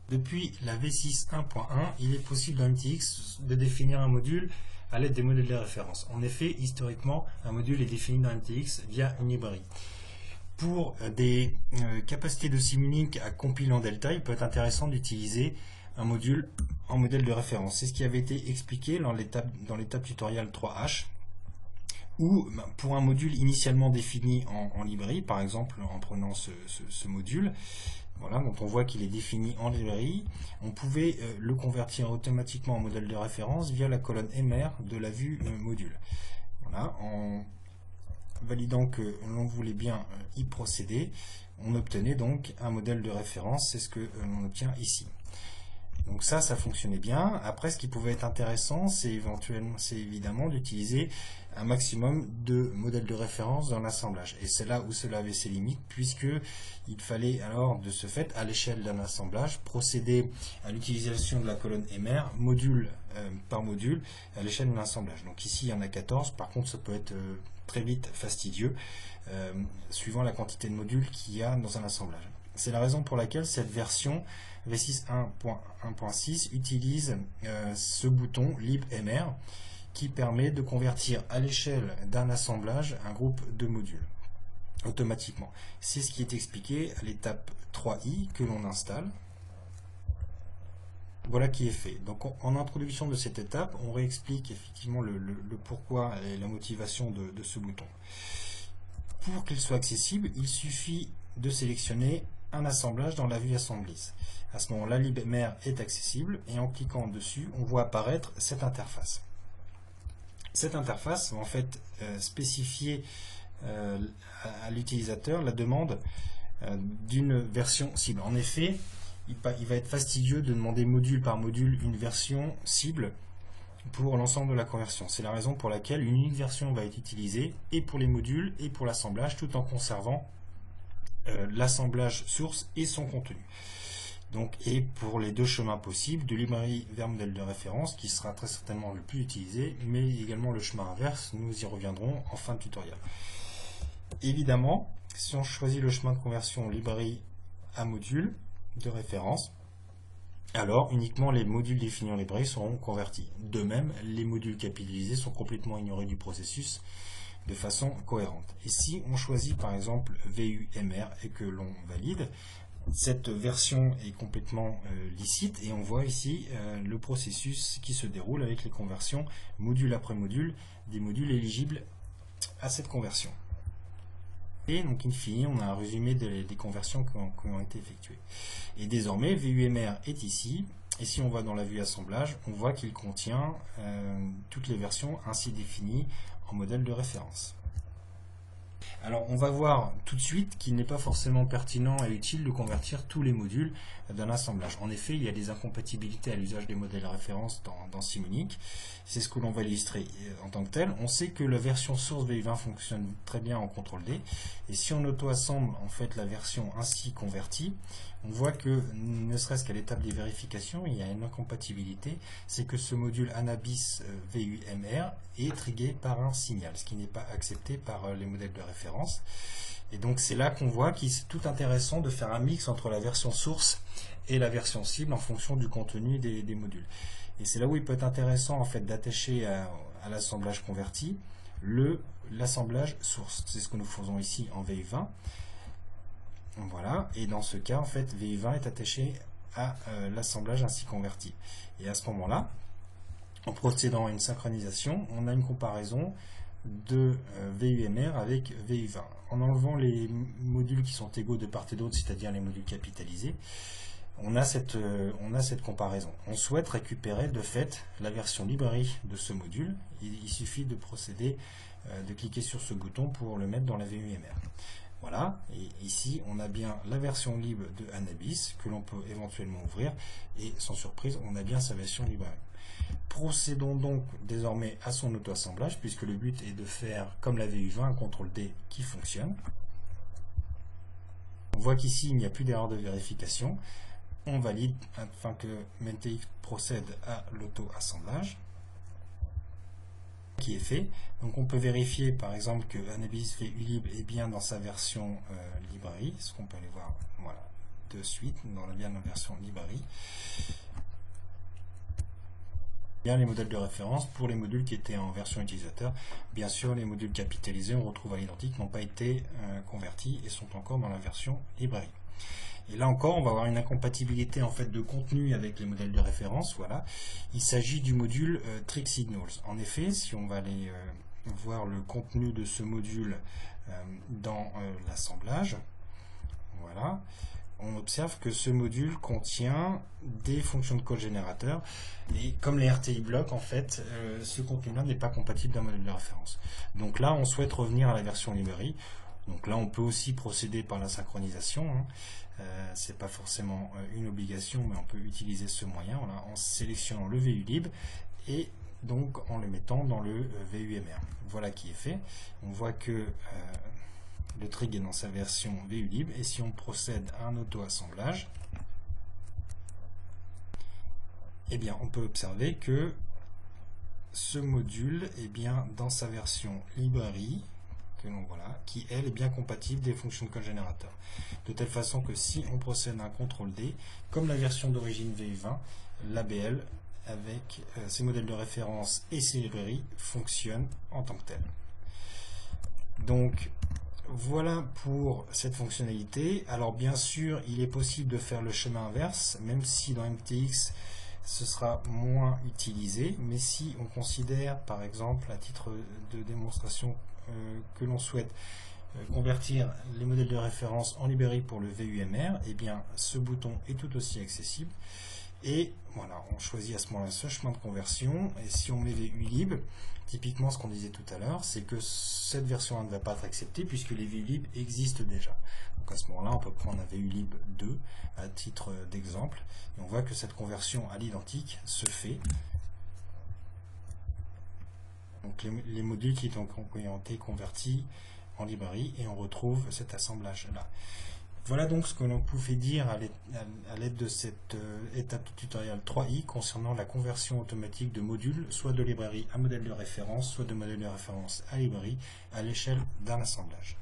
Depuis la V6 1.1, il est possible dans NTX de définir un module à l'aide des modèles de référence. En effet, historiquement, un module est défini dans NTX via une librairie. Pour des capacités de Simulink à compiler en delta, il peut être intéressant d'utiliser un module en modèle de référence. C'est ce qui avait été expliqué dans l'étape tutoriel 3H, où pour un module initialement défini en librairie, par exemple en prenant ce module, voilà, donc on voit qu'il est défini en librairie, on pouvait le convertir automatiquement en modèle de référence via la colonne MR de la vue module. Voilà, en validant que l'on voulait bien y procéder, on obtenait donc un modèle de référence, c'est ce que l'on obtient ici. Donc ça fonctionnait bien. Après, ce qui pouvait être intéressant, c'est évidemment d'utiliser un maximum de modèles de référence dans l'assemblage. Et c'est là où cela avait ses limites, puisque il fallait alors, de ce fait, à l'échelle d'un assemblage, procéder à l'utilisation de la colonne MR, module par module, à l'échelle d'un assemblage. Donc ici, il y en a 14. Par contre, ça peut être très vite fastidieux, suivant la quantité de modules qu'il y a dans un assemblage. C'est la raison pour laquelle cette version V6 1.1.6 utilise ce bouton libmr qui permet de convertir à l'échelle d'un assemblage un groupe de modules automatiquement. C'est ce qui est expliqué à l'étape 3i que l'on installe. Voilà qui est fait. Donc en introduction de cette étape, on réexplique effectivement le pourquoi et la motivation de ce bouton. Pour qu'il soit accessible, il suffit de sélectionner un assemblage dans la vue Assemblies. À ce moment-là, libmr est accessible et en cliquant dessus, on voit apparaître cette interface. Cette interface va en fait spécifier à l'utilisateur la demande d'une version cible. En effet, il va être fastidieux de demander module par module une version cible pour l'ensemble de la conversion. C'est la raison pour laquelle une unique version va être utilisée et pour les modules et pour l'assemblage, tout en conservant l'assemblage source et son contenu. Donc, et pour les deux chemins possibles, de librairie vers modèle de référence, qui sera très certainement le plus utilisé, mais également le chemin inverse, nous y reviendrons en fin de tutoriel. Évidemment, si on choisit le chemin de conversion librairie à module de référence, alors uniquement les modules définis en librairie seront convertis. De même, les modules capitalisés sont complètement ignorés du processus de façon cohérente. Et si on choisit par exemple VUMR et que l'on valide, cette version est complètement licite et on voit ici le processus qui se déroule avec les conversions module après module des modules éligibles à cette conversion. Et donc in fine, on a un résumé des conversions qui ont été effectuées. Et désormais, VUMR est ici. Et si on va dans la vue assemblage, on voit qu'il contient toutes les versions ainsi définies en modèle de référence. Alors on va voir tout de suite qu'il n'est pas forcément pertinent et utile de convertir tous les modules d'un assemblage. En effet, il y a des incompatibilités à l'usage des modèles de référence dans Simulink. C'est ce que l'on va illustrer en tant que tel. On sait que la version source VU20 fonctionne très bien en CTRL-D. Et si on auto-assemble en fait la version ainsi convertie, on voit que, ne serait-ce qu'à l'étape des vérifications, il y a une incompatibilité. C'est que ce module Anabis VUMR est trigué par un signal, ce qui n'est pas accepté par les modèles de référence. Et donc c'est là qu'on voit qu'il est tout intéressant de faire un mix entre la version source et la version cible en fonction du contenu des modules. Et c'est là où il peut être intéressant en fait d'attacher à l'assemblage converti l'assemblage source. C'est ce que nous faisons ici en VU20. Voilà, et dans ce cas en fait VU20 est attaché à l'assemblage ainsi converti. Et à ce moment-là, en procédant à une synchronisation, on a une comparaison de VUMR avec VU20. En enlevant les modules qui sont égaux de part et d'autre, c'est-à-dire les modules capitalisés, on a cette comparaison. On souhaite récupérer de fait la version librairie de ce module. Il suffit de procéder, de cliquer sur ce bouton pour le mettre dans la VUMR. Voilà, et ici on a bien la version libre de Anabis que l'on peut éventuellement ouvrir et sans surprise on a bien sa version librairie. Procédons donc désormais à son auto-assemblage puisque le but est de faire comme la VU20 un CTRL-D qui fonctionne. On voit qu'ici il n'y a plus d'erreur de vérification. On valide afin que MenTX procède à l'auto-assemblage qui est fait. Donc on peut vérifier par exemple que Anabis VUlib est bien dans sa version librairie, ce qu'on peut aller voir voilà, de suite, bien dans la version librairie. Bien les modèles de référence pour les modules qui étaient en version utilisateur. Bien sûr, les modules capitalisés, on retrouve à l'identique, n'ont pas été convertis et sont encore dans la version librairie. Et là encore, on va avoir une incompatibilité en fait de contenu avec les modèles de référence. Voilà, il s'agit du module Trick Signals. En effet, si on va aller voir le contenu de ce module dans l'assemblage, voilà, on observe que ce module contient des fonctions de code générateur et comme les RTI blocs, en fait, ce contenu-là n'est pas compatible d'un modèle de référence. Donc là, on souhaite revenir à la version librairie. Donc là, on peut aussi procéder par la synchronisation. C'est pas forcément une obligation, mais on peut utiliser ce moyen en sélectionnant le VUlib et donc en le mettant dans le VUMR. Voilà qui est fait. On voit que le trig est dans sa version VUlib et si on procède à un auto-assemblage, eh bien on peut observer que ce module est bien dans sa version librairie, voilà, qui elle est bien compatible des fonctions de code générateur. De telle façon que si on procède à un CTRL-D, comme la version d'origine VU20, l'ABL avec ses modèles de référence et ses librairies fonctionne en tant que tel. Donc voilà pour cette fonctionnalité. Alors bien sûr, il est possible de faire le chemin inverse, même si dans MTX ce sera moins utilisé, mais si on considère par exemple à titre de démonstration que l'on souhaite convertir les modèles de référence en librairie pour le VUMR, eh bien ce bouton est tout aussi accessible. Et voilà, on choisit à ce moment-là ce chemin de conversion. Et si on met VUlib, typiquement ce qu'on disait tout à l'heure, c'est que cette version 1 ne va pas être acceptée puisque les VUlib existent déjà. Donc à ce moment-là, on peut prendre un VUlib 2 à titre d'exemple. Et on voit que cette conversion à l'identique se fait. Donc les modules qui ont été convertis en librairie et on retrouve cet assemblage-là. Voilà donc ce que l'on pouvait dire à l'aide de cette étape tutoriel 3i concernant la conversion automatique de modules, soit de librairie à modèle de référence, soit de modèle de référence à librairie, à l'échelle d'un assemblage.